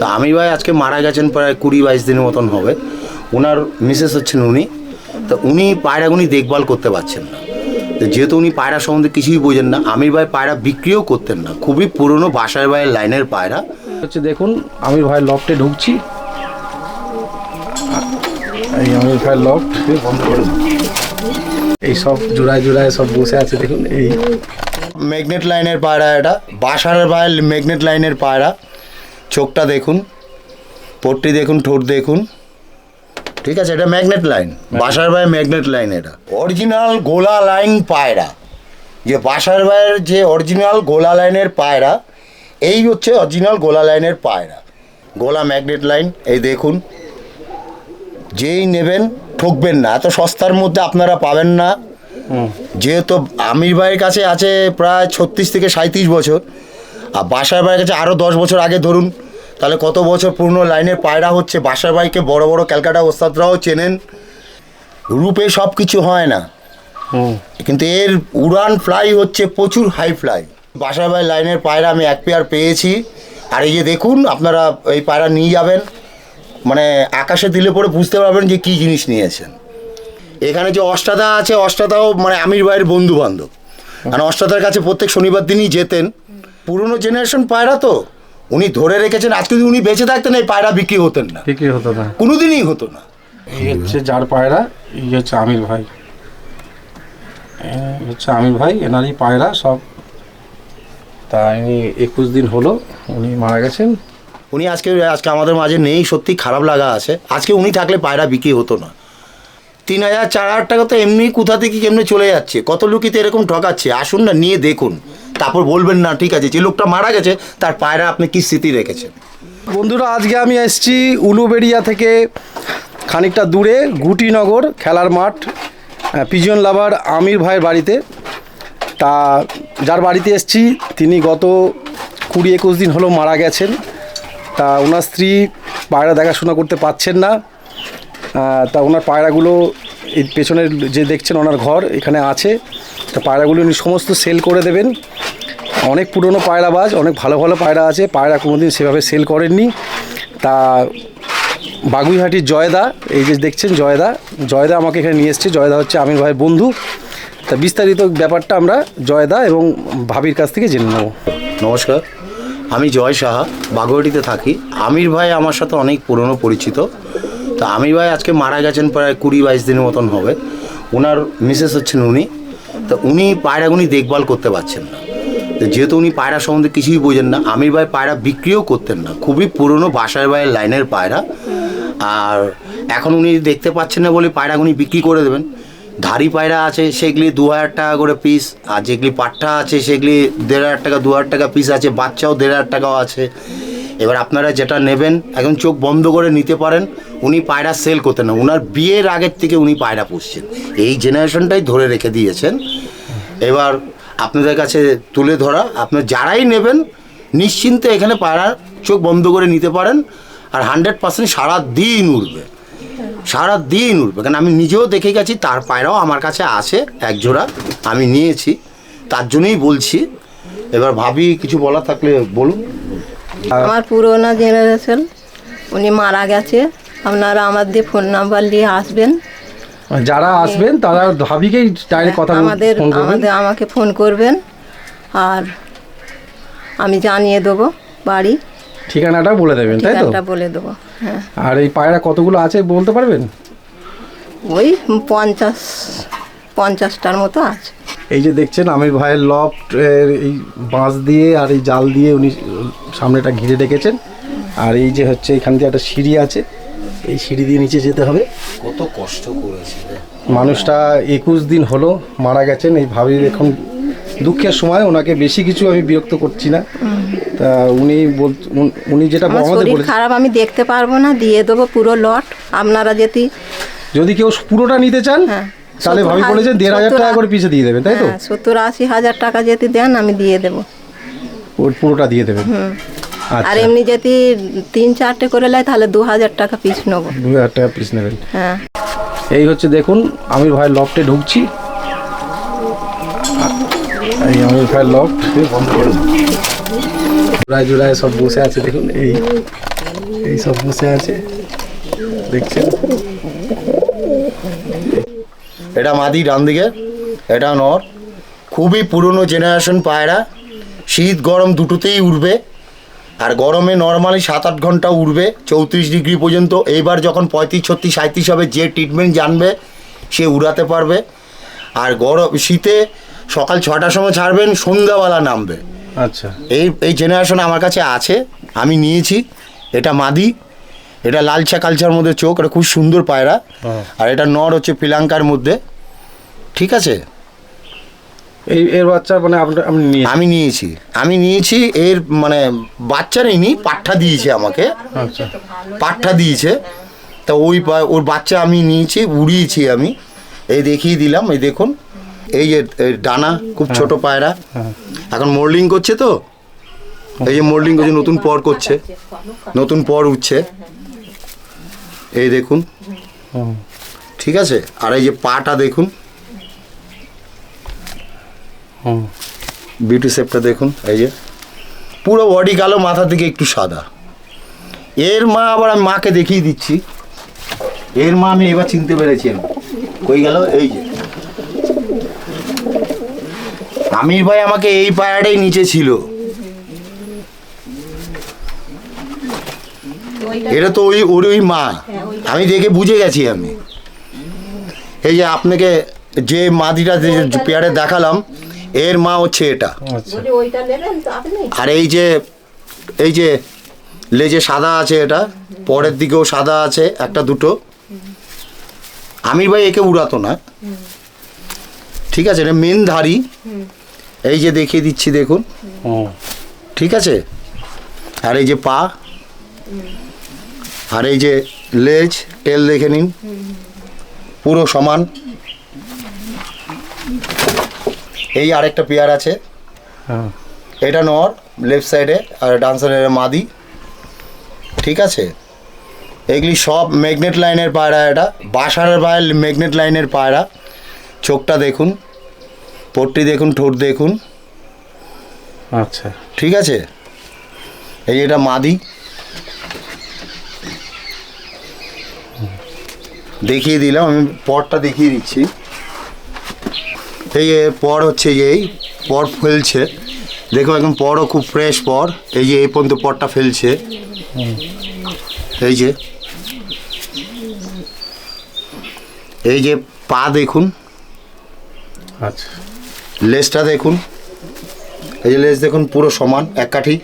তো আমির ভাই আজকে মারা গেছেন প্রায় 20-22 দিনের মতন হবে। ওনার মিসেস হচ্ছেন উনি। তো উনি পায়রাগুনি দেখভাল করতে পারছেন না। তো যেহেতু উনি পায়রা সম্বন্ধে কিছুই বোঝেন না, আমির ভাই পায়রা বিক্রিও করতেন না। খুবই পুরনো বাসার ভাইয়ের লাইনের পায়রা হচ্ছে। দেখুন আমির ভাই লফটে ঢুকছি। এই আমির ভাই লফট বন্ধ করে এই সব জোড়ায় জোড়ায় সব বসে আছে। দেখুন এই ম্যাগনেট লাইনের পায়রা, এটা বাসার ভাইয়ের ম্যাগনেট লাইনের পায়রা। চোখটা দেখুন, পট্টি দেখুন, ঠোঁট দেখুন, ঠিক আছে। এটা ম্যাগনেট লাইন, বাসার ভাইয়ের ম্যাগনেট লাইন। এটা অরিজিনাল গোলা লাইন পায়রা, যে বাসার ভাইয়ের যে অরিজিনাল গোলা লাইনের পায়রা, এই হচ্ছে অরিজিনাল গোলা লাইনের পায়রা। গোলা ম্যাগনেট লাইন, এই দেখুন। যেই নেবেন ঠকবেন না, এত সস্তার মধ্যে আপনারা পাবেন না। যেহেতু আমির ভাইয়ের কাছে আছে প্রায় 36 থেকে 37 বছর, আর বাসার ভাইয়ের কাছে আরও 10 বছর আগে ধরুন, তাহলে কত বছর পুরনো লাইনের পায়রা হচ্ছে। বাসার ভাইকে বড় বড় ক্যালকাটা ওস্তাদরাও চেনেন। রূপে সব কিছু হয় না, কিন্তু এর উড়ান ফ্লাই হচ্ছে প্রচুর হাই ফ্লাই। বাসার ভাই লাইনের পায়রা আমি এক পেয়ার পেয়েছি। আর এই যে দেখুন, আপনারা এই পায়রা নিয়ে যাবেন, মানে আকাশে দিলে পরে বুঝতে পারবেন যে কী জিনিস নিয়েছেন। এখানে যে অষ্টাদা আছে, অষ্টাদাও মানে আমির ভাইয়ের বন্ধু বান্ধব। কারণ অষ্টাদার কাছে প্রত্যেক শনিবার দিনই যেতেন। পুরনো জেনারেশন পায়রা তো উনি ধরে রেখেছেন। আজকে যদি উনি বেঁচে থাকতেন এই পায়রা বিক্রি হতেন না, বিক্রি হতো না, কোনোদিনই হতো না। এই হচ্ছে যার পায়রা, এই হচ্ছে আমির ভাই। হচ্ছে আমির ভাই, এনারই পায়রা সব। তা ইনি 21 দিন হলো উনি মারা গেছেন। উনি আজকে আমাদের মাঝে নেই, সত্যি খারাপ লাগা আছে। আজকে উনি থাকলে পায়রা বিক্রি হতো না। 3,000-4,000 টাকা তো এমনি কোথা থেকে কেমনি চলে যাচ্ছে। কত লোকই তো এরকম ঠকাচ্ছে। আসুন না, নিয়ে দেখুন, তারপর বলবেন না ঠিক আছে যে লোকটা মারা গেছে তার পায়রা আপনি কী স্মৃতি রেখেছেন। বন্ধুরা, আজকে আমি এসেছি উলুবেড়িয়া থেকে খানিকটা দূরে গুটিনগর খেলার মাঠ, পিজন লাভার আমির ভাইয়ের বাড়িতে। তা যার বাড়িতে এসেছি তিনি গত 20-21 দিন হলো মারা গেছেন। তা ওনার স্ত্রী পায়রা দেখাশোনা করতে পারছেন না। তা ওনার পায়রাগুলো এই পেছনের যে দেখছেন ওনার ঘর এখানে আছে। তা পায়রাগুলো উনি সমস্ত সেল করে দেবেন। অনেক পুরনো পায়রাবাজ, অনেক ভালো ভালো পায়রা আছে। পায়রা কোনোদিন সেভাবে সেল করেননি। তা বাগুইহাটির জয়দা, এই যে দেখছেন জয়দা আমাকে এখানে নিয়ে এসছে। জয়দা হচ্ছে আমির ভাইয়ের বন্ধু। তা বিস্তারিত ব্যাপারটা আমরা জয়দা এবং ভাবির কাছ থেকে জেনে নেব। নমস্কার, আমি জয় সাহা, বাগুইহাটিতে থাকি। আমির ভাই আমার সাথে অনেক পুরনো পরিচিত। তা আমির ভাই আজকে মারা গেছেন প্রায় 20-22 দিনের মতন হবে। ওনার মিসেস হচ্ছেন উনি। তো উনি পায়রাগুনি দেখভাল করতে পারছেন না। তো যেহেতু উনি পায়রা সম্বন্ধে কিছুই বোঝেন না, আমির ভাই পায়রা বিক্রিও করতেন না। খুবই পুরনো বাসার ভাইয়ের লাইনের পায়রা। আর এখন উনি দেখতে পাচ্ছেন না বলে পায়রাগুনি বিক্রি করে দেবেন। ধাড়ি পায়রা আছে সেগুলি 2,000 টাকা করে পিস, আর যেগুলি পাট্টা আছে সেগুলি 1,500 টাকা 2,000 টাকা পিস আছে। বাচ্চাও 1,500 টাকাও আছে। এবার আপনারা যেটা নেবেন একদম চোখ বন্ধ করে নিতে পারেন। উনি পায়রা সেল করতেন না, ওনার বিয়ের আগের থেকে উনি পায়রা পুষছেন। এই জেনারেশনটাই ধরে রেখে দিয়েছেন। এবার আপনাদের কাছে তুলে ধরা, আপনার যারাই নেবেন নিশ্চিন্তে এখানে পায়রা চোখ বন্ধ করে নিতে পারেন। আর 100% সারাদিন উঠবে, সারাদিন উঠবে। কারণ আমি নিজেও দেখে গেছি, তার পায়রাও আমার কাছে আছে এক জোড়া, আমি নিয়েছি, তার জন্যই বলছি। এবার ভাবি কিছু বলা থাকলে বলুন। আমার পুরোনো জেনারেশন, উনি মারা গেছে। আপনারা আমার দিয়ে ফোন নাম্বার নিয়ে আসবেন। যারা আসবেন তারা ভাবিকেই ডাইরেক্ট কথা আমাকে ফোন করবেন, আর আমি জানিয়ে দেবো বাড়ি ঠিকানাটা বলে দেবেন, তাই তো? ঠিকানাটা বলে দেবো, হ্যাঁ। আর এই পায়রা কতগুলো আছে বলতে পারবেন? ওই 50-50টার মতো আছে। এই যে দেখছেন আমির ভাইয়ের লফট, এই বাঁশ দিয়ে আর এই জাল দিয়ে উনি সামনেটা ঘিরে রেখেছেন। আর এই যে হচ্ছে এখান দিয়ে একটা সিঁড়ি আছে, এই সিঁড়ি দিয়ে নিচে যেতে হবে। কত কষ্ট করেছে মানুষটা 21 দিন হলো মারা গেছেন। এই ভাবির এখন দুঃখের সময়, ওনাকে বেশি কিছু আমি বিরক্ত করছি না। তা উনি যেটা আমাদের বলে, খারাপ আমি দেখতে পারবো না, দিয়ে দেবো পুরো লট। আপনারা যদি কেউ পুরোটা নিতে চান, হ্যাঁ, তাহলে ভাবি বলেছেন 1,500 টাকা করে পিছে দিয়ে দেবেন, তাই তো? 70-80 হাজার টাকা যদি দেন আমি দিয়ে দেবো, পুরোটা দিয়ে দেবেন। আর এমনি যদি 3-4টে করে লাই তাহলে 2,000 টাকা পিস নেবো। 2,000 টাকা পিস নেবেন, হ্যাঁ। এই হচ্ছে দেখুন আমির ভাইয়ের লফটে ঢুকছি। এই আমির ভাইয়ের লফট বন্ধ করে জোড়ায় জোড়ায় সব বসে আছে। দেখুন এই এই সব বসে আছে দেখছেন। এটা মাদি ডান দিকে, এটা নর। খুবই পুরনো জেনারেশন পায়রা, শীত গরম দুটোতেই উড়বে। আর গরমে নর্মালি 7-8 ঘন্টা উড়বে 34 ডিগ্রি পর্যন্ত। এইবার যখন 35, 36, 37 হবে, যে ট্রিটমেন্ট জানবে সে উড়াতে পারবে। আর গরম শীতে সকাল 6টার সময় ছাড়বেন, সন্ধ্যাবেলা নামবে। আচ্ছা, এই জেনারেশন আমার কাছে আছে, আমি নিয়েছি। এটা মাদি, এটা লালচা কালচার মধ্যে চোখ, এটা খুব সুন্দর পায়রা। আর এটা নর হচ্ছে পিলাঙ্কার মধ্যে, ঠিক আছে। এর বাচ্চা মানে আমি নিয়েছি এর মানে বাচ্চা নেইনি, পাঠা দিয়েছে আমাকে, আচ্ছা, পাঠা দিয়েছে। তা ওর বাচ্চা আমি নিয়েছি, উড়িয়েছি আমি। এই দেখিয়ে দিলাম, এই দেখুন, এই যে ডানা খুব ছোট পায়রা, এখন মোল্ডিং করছে তো, এই যে মোল্ডিং করছে, নতুন পর করছে, নতুন পর উঠছে, এই দেখুন, ঠিক আছে। আর এই যে পাটা দেখুন, বিউটি শেপটা দেখুন, এই যে পুরো বডি কালো, মাথা থেকে একটু সাদা। এর মা আবার আমি মাকে দেখিয়ে দিচ্ছি, এর মা আমি এবার চিনতে পেরেছি। কই গেল? এই যে আমির ভাই আমাকে এই পায়রাটাই নিচে ছিল, এটা তো ওই মা, আমি দেখে বুঝে গেছি আমি। এই যে আপনাকে যে মাদিটা যে পেয়ারে দেখালাম, এর মা হচ্ছে এটা। আর এই যে লেজে সাদা আছে, এটা পরের দিকেও সাদা আছে, একটা দুটো। আমির ভাই একে উড়াতো না, ঠিক আছে। এটা মেন ধারি, এই যে দেখিয়ে দিচ্ছি দেখুন, ঠিক আছে। আর এই যে পা, আর এই যে লেজ, টেল দেখে নিন, পুরো সমান। এই আরেকটা পেয়ার আছে, এটা নর লেফট সাইডে, আর ডান সাইডে মাদি, ঠিক আছে। এগুলি সব ম্যাগনেট লাইনের পায়রা, এটা বাসারের বাইরে ম্যাগনেট লাইনের পায়রা। চোখটা দেখুন, পট্টি দেখুন, ঠোঁট দেখুন, আচ্ছা, ঠিক আছে। এই এটা মাদি, দেখিয়ে দিলাম আমি, পরটা দেখিয়ে দিচ্ছি। এই পর হচ্ছে, এই পর ফেলছে, দেখো একদম পরও খুব ফ্রেশ পর। এই যে এই পর্যন্ত পরটা ফেলছে, এই যে পা দেখুন, আচ্ছা, লেজটা দেখুন, এই যে লেজ দেখুন, পুরো সমান, এক কাঠি।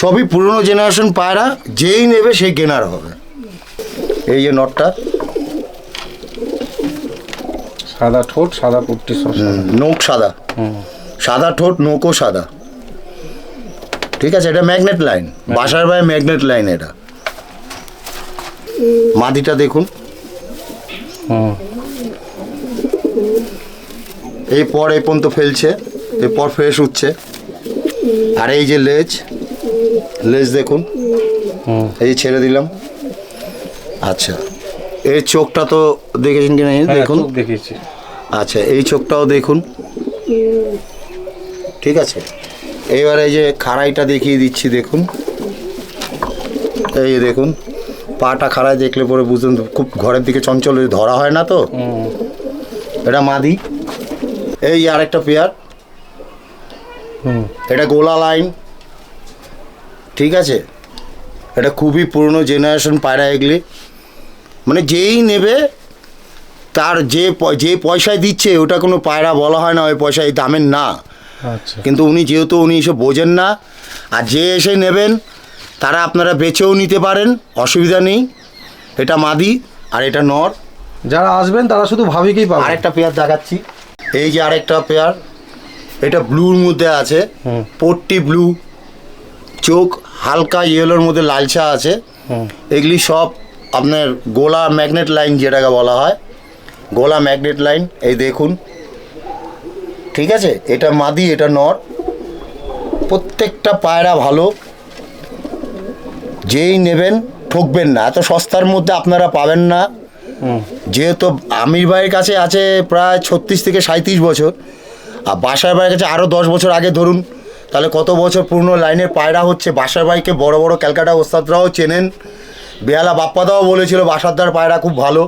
সবই পুরনো জেনারেশন পায়রা, যেই নেবে সেই গেনার হবে। এই যে নটটা, সাদা ঠোঁট, সাদা পুট্টি, নোক সাদা, সাদা ঠোঁট, নোকও সাদা, ঠিক আছে। এটা ম্যাগনেট লাইন, বাসার বাইরে ম্যাগনেট লাইন। এটা মাদিটা দেখুন, এই পর এই পর্যন্ত ফেলছে, এরপর ফ্রেশ উঠছে। আর এই যে লেজ দেখুন, এই যে ছেড়ে দিলাম। আচ্ছা, এর চোখটা তো দেখেছেন কিনা দেখুন, দেখেছি। আচ্ছা, এই চোখটাও দেখুন, ঠিক আছে। এইবার এই যে খাড়াইটা দেখিয়ে দিচ্ছি, দেখুন, এই দেখুন পাটা খাড়াই, দেখলে পরে বুঝুন, খুব ঘরের দিকে চঞ্চল ধরা হয় না তো। এটা মাদি। এই আরেকটা পেয়ার, এটা গোলা লাইন, ঠিক আছে। এটা খুবই পুরনো জেনারেশন পায়রা। এগুলি মানে যেই নেবে তার যে পয়সায় দিচ্ছে ওটা কোনো পায়রা বলা হয় না, ওই পয়সায় দামের না। আচ্ছা, কিন্তু যেহেতু উনি এসব বোঝেন না, আর যে এসে নেবেন তারা আপনারা বেচেও নিতে পারেন, অসুবিধা নেই। এটা মাদি আর এটা নর। যারা আসবেন তারা শুধু ভাবিকেই পাবেন। আরেকটা পেয়ার দেখাচ্ছি, এই যে আরেকটা পেয়ার, এটা ব্লুর মধ্যে আছে, পট্টি ব্লু, চোখ হালকা ইয়েলোর মধ্যে লালচা আছে। এগুলি সব আপনার গোলা ম্যাগনেট লাইন, যেটাকে বলা হয় গোলা ম্যাগনেট লাইন। এই দেখুন, ঠিক আছে। এটা মাদি, এটা নর। প্রত্যেকটা পায়রা ভালো, যেই নেবেন ঠকবেন না। এত সস্তার মধ্যে আপনারা পাবেন না। যেহেতু আমির ভাইয়ের কাছে আছে প্রায় 36 থেকে 37 বছর, আর বাসার ভাইয়ের কাছে আরও 10 বছর আগে ধরুন তাহলে কত বছর পুরনো লাইনের পায়রা হচ্ছে। বাসার ভাইকে বড় বড় ক্যালকাটা ওস্তাদরাও চেনেন, বেহালা বাপ্পাদাও বলেছিল বাসারদার পায়রা খুব ভালো।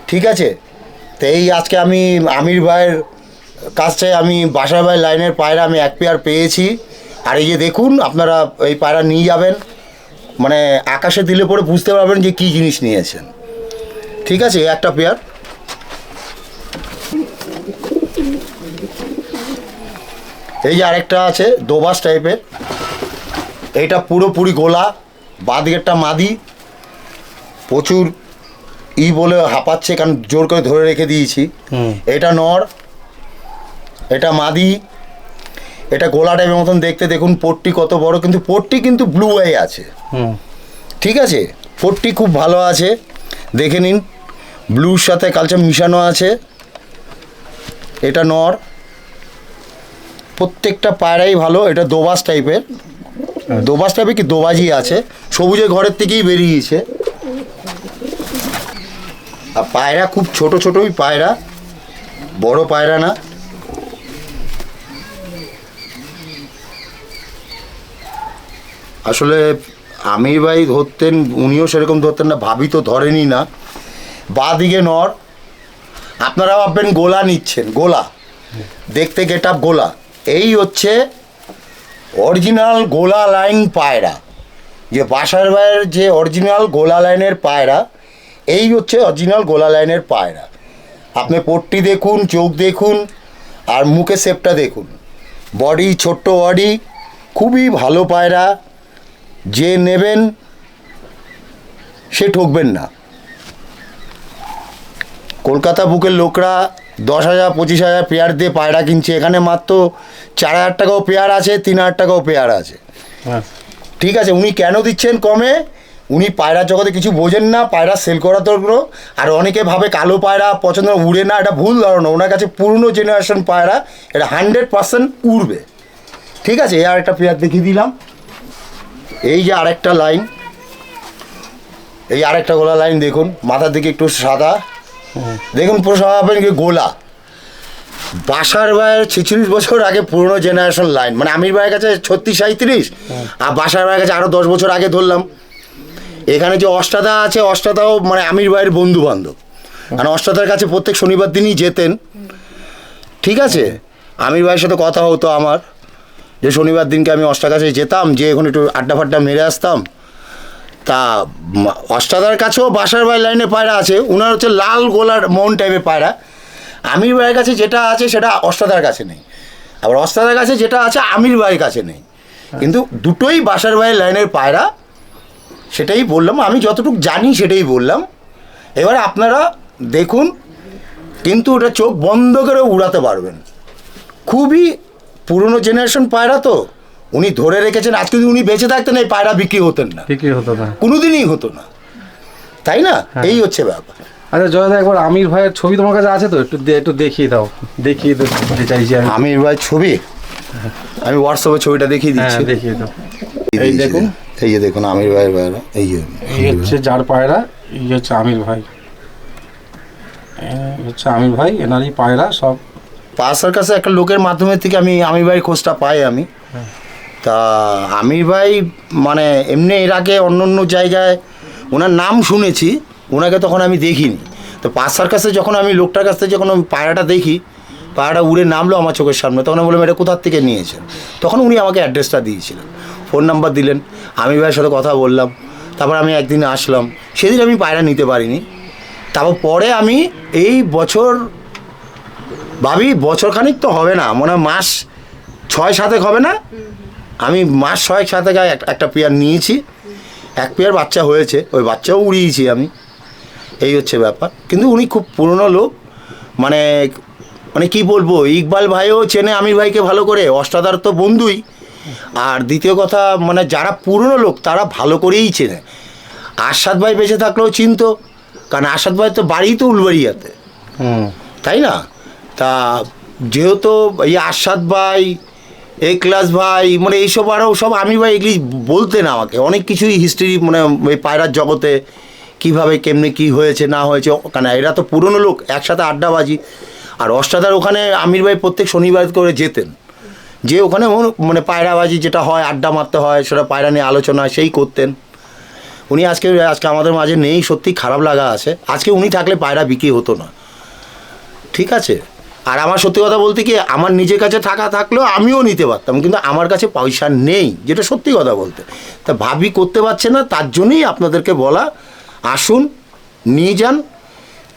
ঠিক আছে, তো এই আজকে আমি আমির ভাইয়ের কাছে আমি বাসার ভাই লাইনের পায়রা আমি 1 পেয়ার পেয়েছি। আর এই যে দেখুন, আপনারা এই পায়রা নিয়ে যাবেন, মানে আকাশে দিলে পরে বুঝতে পারবেন যে কী জিনিস নিয়েছেন। ঠিক আছে, একটা পেয়ার। এই যে আরেকটা আছে দোবাস টাইপের, এইটা পুরোপুরি গোলা, বাঁদিকেরটা মাদি, প্রচুর বলে হাঁপাচ্ছে কারণ জোর করে ধরে রেখে দিয়েছি। এটা নর, এটা মাদি, এটা গোলা টাইপের মতন দেখতে। দেখুন পোটটি কত বড়, কিন্তু পোটটি কিন্তু ব্লু আই আছে। ঠিক আছে, পোটটি খুব ভালো আছে, দেখে নিন, ব্লুর সাথে কালচার মিশানো আছে। এটা নর, প্রত্যেকটা পায়রাই ভালো। এটা দোবাস টাইপের, দোবাস টাইপের কি দোবাজি আছে, সবুজের ঘরের থেকেই বেরিয়েছে। আর পায়রা খুব ছোট ছোটই পায়রা, বড় পায়রা না। আসলে আমির ভাই ধরতেন, উনিও সেরকম ধরতেন না, ভাবি তো ধরেনি না। বাঁদিকে নর, আপনারা ভাববেন গোলা নিচ্ছেন, গোলা দেখতে গেট আপ গোলা, এই হচ্ছে অরিজিনাল গোলা লাইন পায়রা। যে বাসার ভাইয়ের যে অরিজিনাল গোলা লাইনের পায়রা, এই হচ্ছে অরিজিনাল গোলা লাইনের পায়রা। আপনি পোটটি দেখুন, চোখ দেখুন, আর মুখে শেপটা দেখুন, বডি ছোট্ট বডি, খুবই ভালো পায়রা। যে নেবেন সে ঠকবেন না। কলকাতা বুকের লোকরা 10,000 25,000 পেয়ার দিয়ে পায়রা কিনছে, এখানে মাত্র 4,000 টাকাও পেয়ার আছে, 3,000 টাকাও পেয়ার আছে। ঠিক আছে, উনি কেন দিচ্ছেন কমে? উনি পায়রা জগতে কিছু বোঝেন না, পায়রা সেল করা দরকার। আর অনেকে ভাবে কালো পায়রা পছন্দ উড়ে না, এটা ভুল ধারণা। ওনার কাছে পুরনো জেনারেশন পায়রা, এটা 100% উড়বে। ঠিক আছে, এই আরেকটা পেয়ার দেখিয়ে দিলাম। এই যে আরেকটা লাইন, এই আরেকটা গোলা লাইন দেখুন, মাথার দিকে একটু সাদা, দেখুন পুরো সব গোলা। বাসার ভাইয়ের 46 বছর আগে পুরনো জেনারেশন লাইন, মানে আমির ভাইয়ের কাছে 36-37, আর বাসার ভাইয়ের কাছে আরও 10 বছর আগে ধরলাম। এখানে যে অষ্টাদা আছে, অষ্টাদাও মানে আমির ভাইয়ের বন্ধু বান্ধব, মানে অষ্টাদার কাছে প্রত্যেক শনিবার দিনই যেতেন। ঠিক আছে, আমির ভাইয়ের সাথে কথা হতো আমার, যে শনিবার দিনকে আমি অষ্টার কাছে যেতাম, যে এখন একটু আড্ডা ফাড্ডা মেরে আসতাম। তা অষ্টাদার কাছেও বাসার ভাই লাইনে পায়রা আছে, উনার হচ্ছে লাল গোলার মন টাইপের পায়রা। আমির ভাইয়ের কাছে যেটা আছে সেটা অষ্টাদার কাছে নেই, আবার অষ্টাদার কাছে যেটা আছে আমির ভাইয়ের কাছে নেই, কিন্তু দুটোই বাসার ভাইয়ের লাইনের পায়রা। সেটাই বললাম, আমি যতটুকু জানি সেটাই বললাম। এবার আপনারা দেখুন, কিন্তু ওটা চোখ বন্ধ করে উড়াতে পারবেন। খুবই পুরনো জেনারেশন পায়রা তো, উনি ধরে রেখেছেন। আজকে যদি উনি বেঁচে থাকতেন এই পায়রা বিক্রি হতেন না, বিক্রি হতো না, কোনোদিনই হতো না, তাই না? এই হচ্ছে ব্যাপার। আচ্ছা জয়দা, একবার আমির ভাইয়ের ছবি তোমার কাছে আছে তো, একটু দেখিয়ে দাও, দেখিয়ে দিতে চাইছি আমি। আমির ভাই ছবি, আমি হোয়াটসঅ্যাপে ছবিটা দেখিয়ে দিচ্ছি। দেখিয়ে দাও। এই দেখুন, এই যে দেখুন আমির ভাইয়ের পায়রা, এই যে এই হচ্ছে যার পায়রা, এই হচ্ছে আমির ভাই, হচ্ছে আমির ভাই, এনারই পায়রা সব। পাশার কাছে একটা লোকের মাধ্যমে থেকে আমি আমির ভাইয়ের খোঁজটা পাই আমি। তা আমির ভাই মানে এমনি এর আগে অন্য অন্য জায়গায় ওনার নাম শুনেছি, ওনাকে তখন আমি দেখিনি। তো পাশার কাছে যখন আমি লোকটার কাছ থেকে যখন আমি পায়রাটা দেখি, পায়রাটা উড়ে নামলো আমার চোখের সামনে, তখন আমি বললাম এটা কোথার থেকে নিয়েছেন। তখন উনি আমাকে অ্যাড্রেসটা দিয়েছিলেন, ফোন নাম্বার দিলেন, আমির ভাইয়ের সাথে কথা বললাম। তারপর আমি একদিন আসলাম, সেদিন আমি পায়রা নিতে পারিনি। তারপর পরে আমি এই বছর ভাবি বছরখানিক তো হবে না, মনে হয় মাস 6-7 হবে না, আমি মাস 6-7 একটা পেয়ার নিয়েছি, 1 পেয়ার বাচ্চা হয়েছে, ওই বাচ্চাও উড়িয়েছি আমি। এই হচ্ছে ব্যাপার। কিন্তু উনি খুব পুরনো লোক, মানে মানে কি বলবো, ইকবাল ভাইও চেনে আমির ভাইকে ভালো করে, অষ্টাদার তো বন্ধুই। আর দ্বিতীয় কথা, মানে যারা পুরনো লোক তারা ভালো করেই চেনে। আরশাদ ভাই বেঁচে থাকলেও চিনতো, কারণ আরশাদ ভাই তো বাড়ি তো উলবাড়িয়াতে, তাই না? তা যেহেতু এই আরশাদ ভাই, একলাস ভাই, মানে এইসব আরও সব আমির ভাই এগুলি বলতেন আমাকে অনেক কিছুই হিস্ট্রি, মানে ওই পায়রার জগতে কীভাবে কেমনি কী হয়েছে না হয়েছে, কারণ এরা তো পুরনো লোক, একসাথে আড্ডাবাজি। আর অষ্টাদার ওখানে আমির ভাই প্রত্যেক শনিবার করে যেতেন, যে ওখানে মানে পায়রাবাজি যেটা হয়, আড্ডা মারতে হয়, সেটা পায়রা নিয়ে আলোচনা সেই করতেন। উনি আজকে আমাদের মাঝে নেই, সত্যি খারাপ লাগা আছে। আজকে উনি থাকলে পায়রা বিক্রি হতো না, ঠিক আছে। আর আমার সত্যি কথা বলতে কি, আমার নিজের কাছে থাকলেও আমিও নিতে পারতাম, কিন্তু আমার কাছে পয়সা নেই, যেটা সত্যি কথা বলতে। তা ভাবি করতে পারছে না, তার জন্যই আপনাদেরকে বলা, আসুন নিয়ে যান।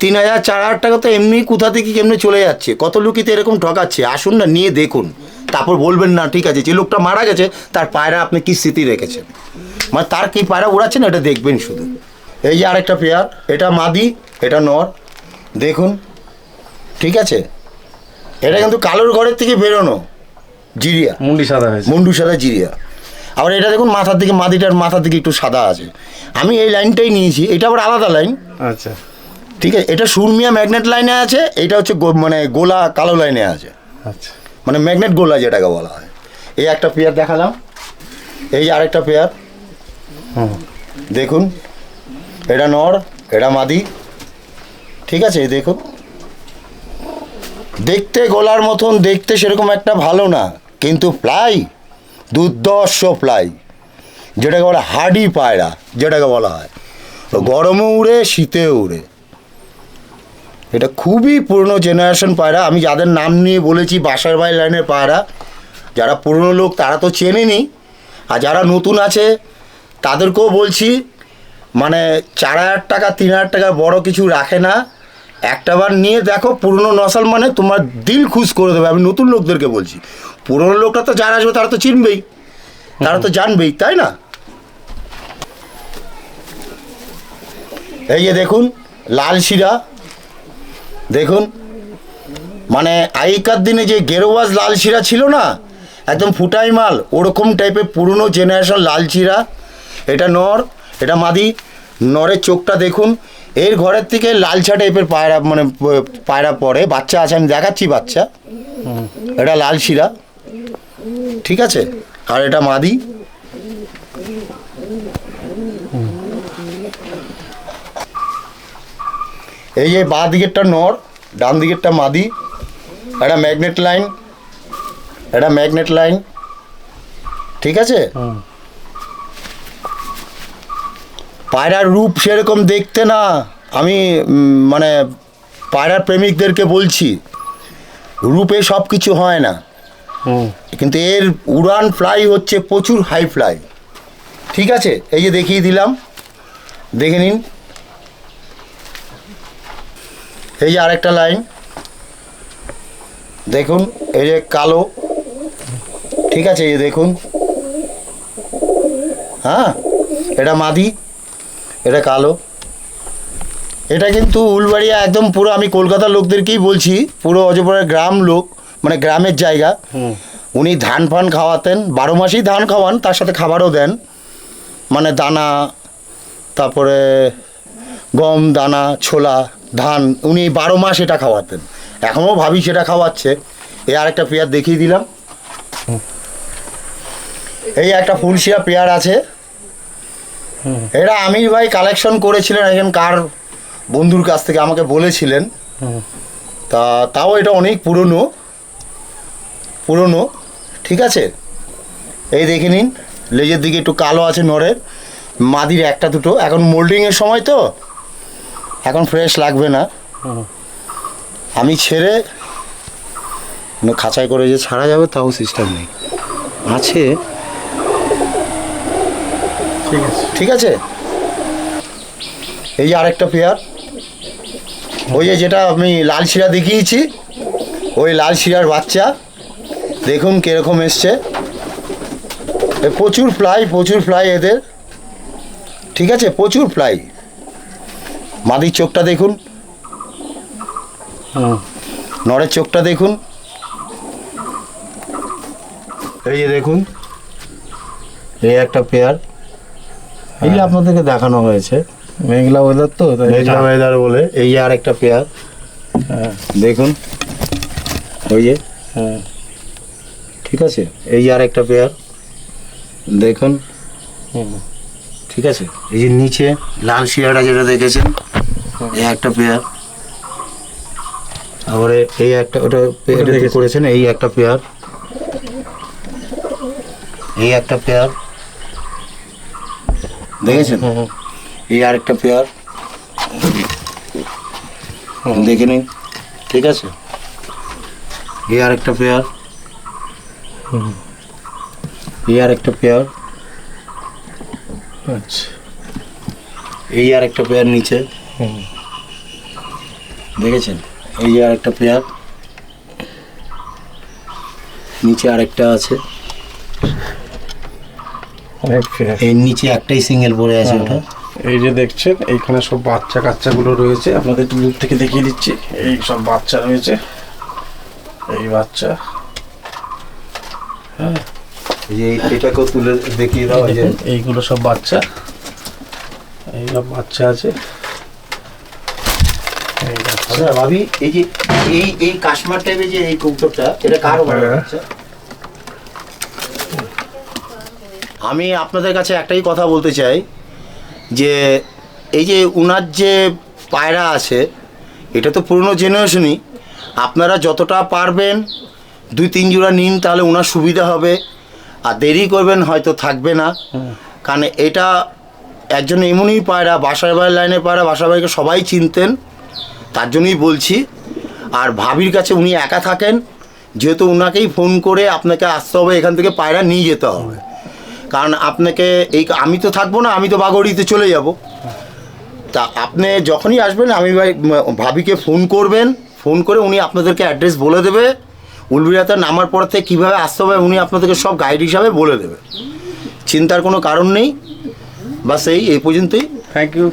3,000 4,000 টাকা তো এমনি কোথা থেকে কেমনি চলে যাচ্ছে, কত লোকই তো এরকম ঠকাচ্ছে। আসুন না, নিয়ে দেখুন, তারপর বলবেন না ঠিক আছে যে লোকটা মারা গেছে তার পায়রা আপনি কী স্মৃতি রেখেছেন, মানে তার কী পায়রা উড়াচ্ছেন এটা দেখবেন শুধু। এই যে আরেকটা পেয়ার, এটা মাদি, এটা নর, দেখুন, ঠিক আছে। এটা কিন্তু কালোর ঘরের থেকে বেরোনো জিরিয়া, মুন্ডি সাদা হয়েছে, মুন্ডু সাদা জিরিয়া। আবার এটা দেখুন মাথার দিকে, মাদিটার মাথার দিকে একটু সাদা আছে। আমি এই লাইনটাই নিয়েছি, এটা আবার আলাদা লাইন, আচ্ছা ঠিক আছে। এটা সুরমিয়া ম্যাগনেট লাইনে আছে, এটা হচ্ছে মানে গোলা কালো লাইনে আছে, আচ্ছা। মানে ম্যাগনেট গোলা যেটাকে বলা হয়। এই একটা পেয়ার দেখালাম, এই যে আরেকটা পেয়ার, দেখুন, এটা নর, এটা মাদি, ঠিক আছে। এই দেখুন, দেখতে গোলার মতন, দেখতে সেরকম একটা ভালো না, কিন্তু ফ্লাই দুর্দর্শ ফ্লাই, যেটাকে বলা হার্ডি পায়রা যেটাকে বলা হয়, গরমও উড়ে শীতেও উড়ে। এটা খুবই পুরনো জেনারেশন পায়রা। আমি যাদের নাম নিয়ে বলেছি বাসার বাড়ি লাইনের পায়রা, যারা পুরনো লোক তারা তো চেনেনি, আর যারা নতুন আছে তাদেরকেও বলছি, মানে 4,000 টাকা 3,000 টাকা বড় কিছু রাখে না। একটাবার নিয়ে দেখো, পুরনো নসাল মানে তোমার দিল খুশ করে দেবে। আমি নতুন লোকদেরকে বলছি, পুরনো লোকটা তো যারা আসবে তারা তো চিনবেই, তারা তো জানবেই, তাই না? এই যে দেখুন লাল শিরা, দেখুন, মানে আগেকার দিনে যে গেরোয়াজ লাল শিরা ছিল না, একদম ফুটাই মাল, ওরকম টাইপের পুরনো জেনারেশন লাল শিরা। এটা নর, এটা মাদি। নরের চোখটা দেখুন, এর ঘরের থেকে লালচা টাইপের পায়রা, মানে পায়রা পড়ে, বাচ্চা আছে, আমি দেখাচ্ছি বাচ্চা। এটা লাল শিরা, ঠিক আছে। আর এটা মাদি। এই যে বাঁ দিকেরটা নর, ডান দিকেরটা মাদি। এটা ম্যাগনেট লাইন, এটা ম্যাগনেট লাইন, ঠিক আছে। পায়রার রূপ সেরকম দেখতে না, আমি মানে পায়রার প্রেমিকদেরকে বলছি, রূপে সব কিছু হয় না, কিন্তু এর উড়ান ফ্লাই হচ্ছে প্রচুর হাই ফ্লাই, ঠিক আছে। এই যে দেখিয়ে দিলাম, দেখে নিন। এই যে আরেকটা লাইন দেখুন, এই যে কালো, ঠিক আছে, এই যে দেখুন, হ্যাঁ, এটা মাদি, এটা কালো। এটা কিন্তু উলবাড়িয়া একদম পুরো, আমি কলকাতার লোকদেরকেই বলছি, পুরো অজপাড়ার গ্রাম লোক, মানে গ্রামের জায়গা। উনি ধান ফান খাওয়াতেন, 12 মাসেই ধান খাওয়ান, তার সাথে খাবারও দেন, মানে দানা, তারপরে গম দানা, ছোলা, ধান, উনি 12 মাস এটা খাওয়াতেন। এখনও ভাবি সেটা খাওয়াচ্ছে। এই আরেকটা পেয়ার দেখিয়ে দিলাম, এই একটা ফুলশিয়া পেয়ার আছে। এটা আমির ভাই কালেকশন করেছিলেন একজন কার বন্ধুর কাছ থেকে, আমাকে বলেছিলেন। তাও এটা অনেক পুরনো, ঠিক আছে। এই দেখে নিন, লেজের দিকে একটু কালো আছে নরের, মাদির একটা দুটো। এখন মোল্ডিংয়ের সময় তো, এখন ফ্রেশ লাগবে না, আমি ছেড়ে খাঁচাই করে যে ছাড়া যাবে তাও সিস্টেম নেই, আছে, ঠিক আছে। এই যে আরেকটা পেয়ার, ওই যে যেটা আমি লাল শিরা দেখিয়েছি, ওই লাল শিরার বাচ্চা, দেখুন কীরকম এসছে। প্রচুর ফ্লাই এদের, ঠিক আছে, প্রচুর ফ্লাই। মাদির চোখটা দেখুন, নরের চোখটা দেখুন, এই যে দেখুন, এই একটা পেয়ার, এই যে আপনাদেরকে দেখানো হয়েছে, মেঘলা ওয়েদার তো, মেঘলা ওয়েদার বলে। এই যে আর একটা পেয়ার, দেখুন, ওই যে, ঠিক আছে। এই যে আর একটা পেয়ার দেখুন, ঠিক আছে। এই যে নিচে লাল শিরাটা যেটা দেখেছেন, এই একটা পেয়ার, তারপরে এই একটা, ওটা করেছেন, এই একটা পেয়ার, এই একটা পেয়ার দেখেছেন, এই আরেকটা পেয়ার দেখে নিন, ঠিক আছে। এই আরেকটা পেয়ার, এই আরেকটা পেয়ার, আচ্ছা, এই আরেকটা পেয়ার নিচে দেখেছেন, এই যে আরেকটা পেয়ার নিচে আরেকটা আছে, অনেক fair। এর নিচে একটাই সিঙ্গেল পড়ে আছে ওটা। এই যে দেখছেন এইখানে সব বাচ্চা কাচ্চাগুলো রয়েছে, আপনাদের একটু দূর থেকে দেখিয়ে দিচ্ছি। এই সব বাচ্চা রয়েছে, এই বাচ্চা। এই যে এটাকেও তুলে দেখিয়ে দাও, এই যে এইগুলো সব বাচ্চা, এই সব বাচ্চা আছে। এই বাচ্চা। আচ্ছা ভাবি, এই যে এই কাশ্মীর টাইপের যে এই কৌটোটা, এটা কার বাচ্চা? আমি আপনাদের কাছে একটাই কথা বলতে চাই যে এই যে উনার যে পায়রা আছে, এটা তো পুরনো জেনারেশনই। আপনারা যতটা পারবেন 2-3 জোড়া নিন, তাহলে ওনার সুবিধা হবে। আর দেরি করবেন হয়তো থাকবে না, কারণ এটা একজন এমনই পায়রা, বাসার বাড়ির লাইনের পায়রা, বাসার বাড়িকে সবাই চিনতেন, তার জন্যই বলছি। আর ভাবির কাছে উনি একা থাকেন, যেহেতু ওনাকেই ফোন করে আপনাকে আসতে হবে, এখান থেকে পায়রা নিয়ে যেতে হবে। কারণ আপনাকে আমি তো থাকবো না, আমি তো বাগড়িতে চলে যাব। তা আপনি যখনই আসবেন আমি ভাবিকে ফোন করবেন, ফোন করে উনি আপনাদেরকে অ্যাড্রেস বলে দেবে। উলবেড়িয়াতে নামার পর থেকে কীভাবে আসতে হবে উনি আপনাদেরকে সব গাইড হিসাবে বলে দেবে, চিন্তার কোনো কারণ নেই। বাস এই পর্যন্তই। Thank you.